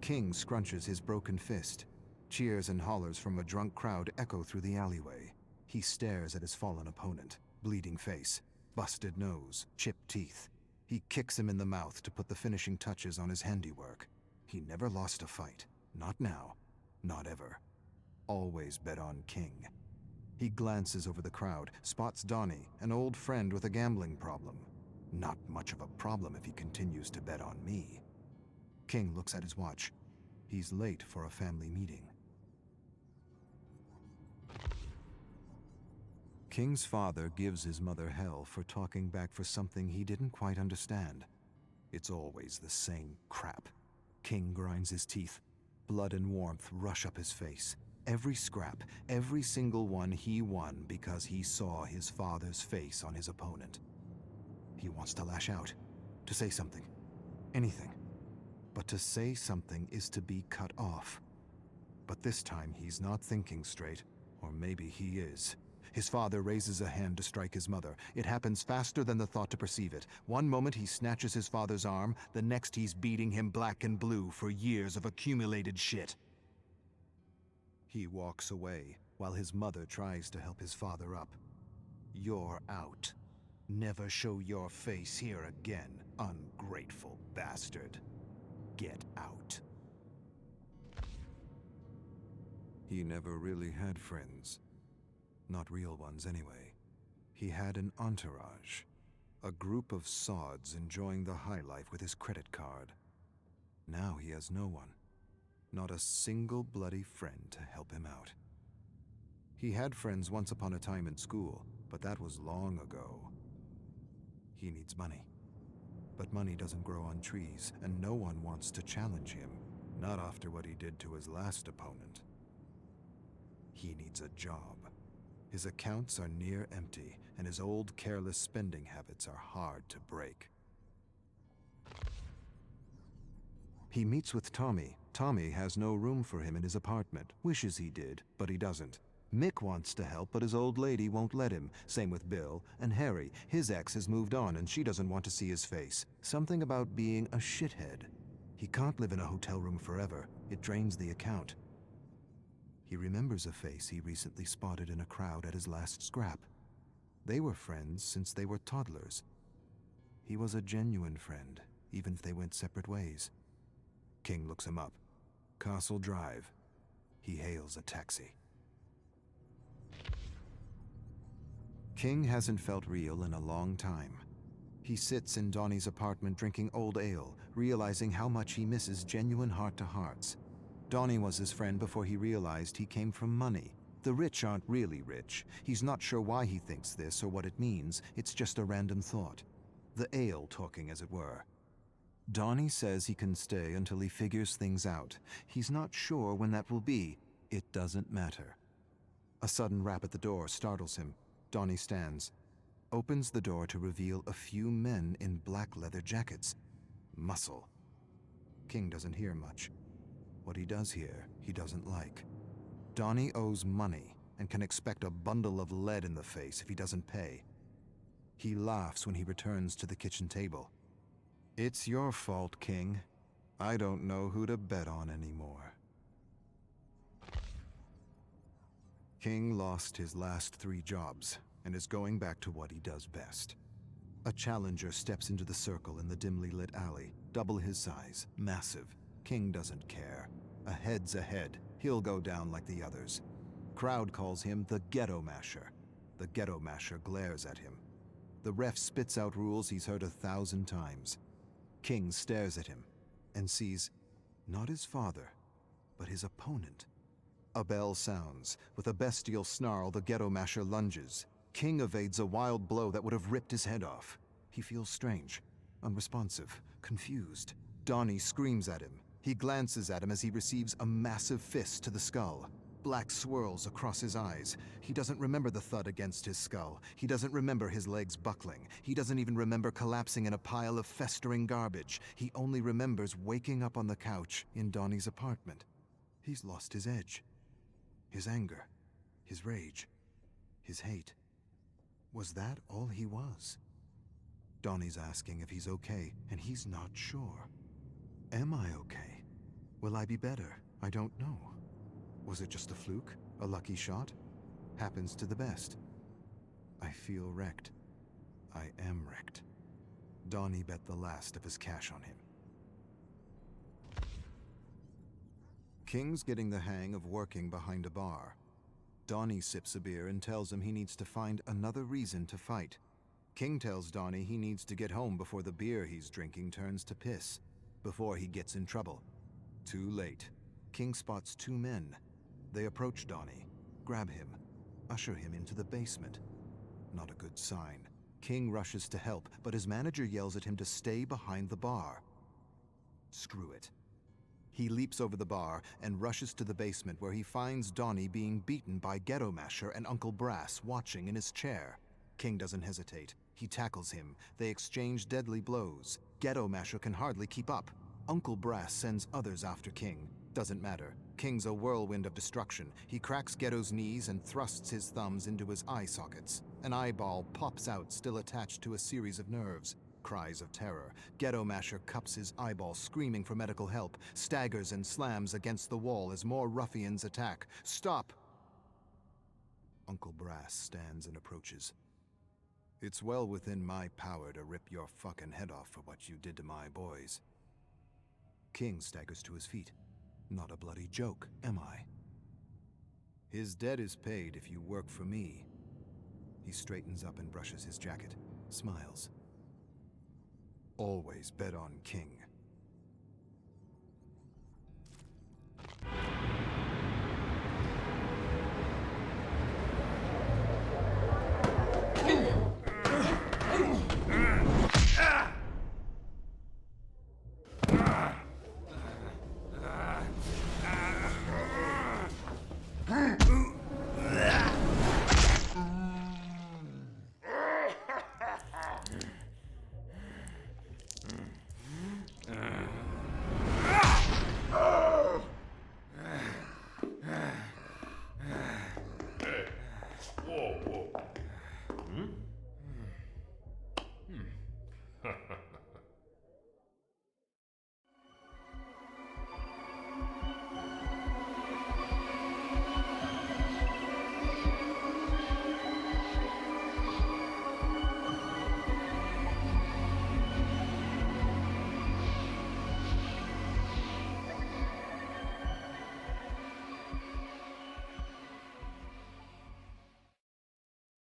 King scrunches his broken fist. Cheers and hollers from a drunk crowd echo through the alleyway. He stares at his fallen opponent, bleeding face, busted nose, chipped teeth. He kicks him in the mouth to put the finishing touches on his handiwork. He never lost a fight. Not now. Not ever. Always bet on King. He glances over the crowd, spots Donnie, an old friend with a gambling problem. Not much of a problem if he continues to bet on me. King looks at his watch. He's late for a family meeting. King's father gives his mother hell for talking back for something he didn't quite understand. It's always the same crap. King grinds his teeth. Blood and warmth rush up his face. Every scrap, every single one he won because he saw his father's face on his opponent. He wants to lash out, to say something, anything. But to say something is to be cut off. But this time he's not thinking straight, or maybe he is. His father raises a hand to strike his mother. It happens faster than the thought to perceive it. One moment he snatches his father's arm, the next he's beating him black and blue for years of accumulated shit. He walks away while his mother tries to help his father up. You're out. Never show your face here again, ungrateful bastard. Get out. He never really had friends. Not real ones, anyway. He had an entourage. A group of sods enjoying the high life with his credit card. Now he has no one. Not a single bloody friend to help him out. He had friends once upon a time in school, but that was long ago. He needs money. But money doesn't grow on trees, and no one wants to challenge him. Not after what he did to his last opponent. He needs a job. His accounts are near empty, and his old careless spending habits are hard to break. He meets with Tommy. Tommy has no room for him in his apartment. Wishes he did, but he doesn't. Mick wants to help, but his old lady won't let him. Same with Bill. And Harry. His ex has moved on, and she doesn't want to see his face. Something about being a shithead. He can't live in a hotel room forever. It drains the account. He remembers a face he recently spotted in a crowd at his last scrap. They were friends since they were toddlers. He was a genuine friend, even if they went separate ways. King looks him up. Castle Drive. He hails a taxi. King hasn't felt real in a long time. He sits in Donnie's apartment drinking old ale, realizing how much he misses genuine heart-to-hearts. Donnie was his friend before he realized he came from money. The rich aren't really rich. He's not sure why he thinks this or what it means. It's just a random thought. The ale talking, as it were. Donnie says he can stay until he figures things out. He's not sure when that will be. It doesn't matter. A sudden rap at the door startles him. Donnie stands, opens the door to reveal a few men in black leather jackets. Muscle. King doesn't hear much. What he does hear, he doesn't like. Donnie owes money and can expect a bundle of lead in the face if he doesn't pay. He laughs when he returns to the kitchen table. It's your fault, King. I don't know who to bet on anymore. King lost his last 3 jobs and is going back to what he does best. A challenger steps into the circle in the dimly lit alley, double his size, massive. King doesn't care. A head's a head. He'll go down like the others. Crowd calls him the Ghetto Masher. The Ghetto Masher glares at him. The ref spits out rules he's heard 1,000 times. King stares at him and sees not his father, but his opponent. A bell sounds. With a bestial snarl, the Ghetto Masher lunges. King evades a wild blow that would have ripped his head off. He feels strange, unresponsive, confused. Donnie screams at him. He glances at him as he receives a massive fist to the skull. Black swirls across his eyes. He doesn't remember the thud against his skull. He doesn't remember his legs buckling. He doesn't even remember collapsing in a pile of festering garbage. He only remembers waking up on the couch in Donnie's apartment. He's lost his edge. His anger. His rage. His hate. Was that all he was? Donnie's asking if he's okay, and he's not sure. Am I okay? Will I be better? I don't know. Was it just a fluke? A lucky shot? Happens to the best. I feel wrecked. I am wrecked. Donnie bet the last of his cash on him. King's getting the hang of working behind a bar. Donnie sips a beer and tells him he needs to find another reason to fight. King tells Donnie he needs to get home before the beer he's drinking turns to piss, before he gets in trouble. Too late. King spots two men. They approach Donnie, grab him, usher him into the basement. Not a good sign. King rushes to help, but his manager yells at him to stay behind the bar. Screw it. He leaps over the bar and rushes to the basement where he finds Donnie being beaten by Ghetto Masher and Uncle Brass watching in his chair. King doesn't hesitate. He tackles him. They exchange deadly blows. Ghetto Masher can hardly keep up. Uncle Brass sends others after King. Doesn't matter. King's a whirlwind of destruction. He cracks Ghetto's knees and thrusts his thumbs into his eye sockets. An eyeball pops out, still attached to a series of nerves. Cries of terror. Ghetto Masher cups his eyeball, screaming for medical help, staggers and slams against the wall as more ruffians attack. Stop! Uncle Brass stands and approaches. It's well within my power to rip your fucking head off for what you did to my boys. King staggers to his feet. Not a bloody joke, am I? His debt is paid if you work for me. He straightens up and brushes his jacket, smiles. Always bet on King.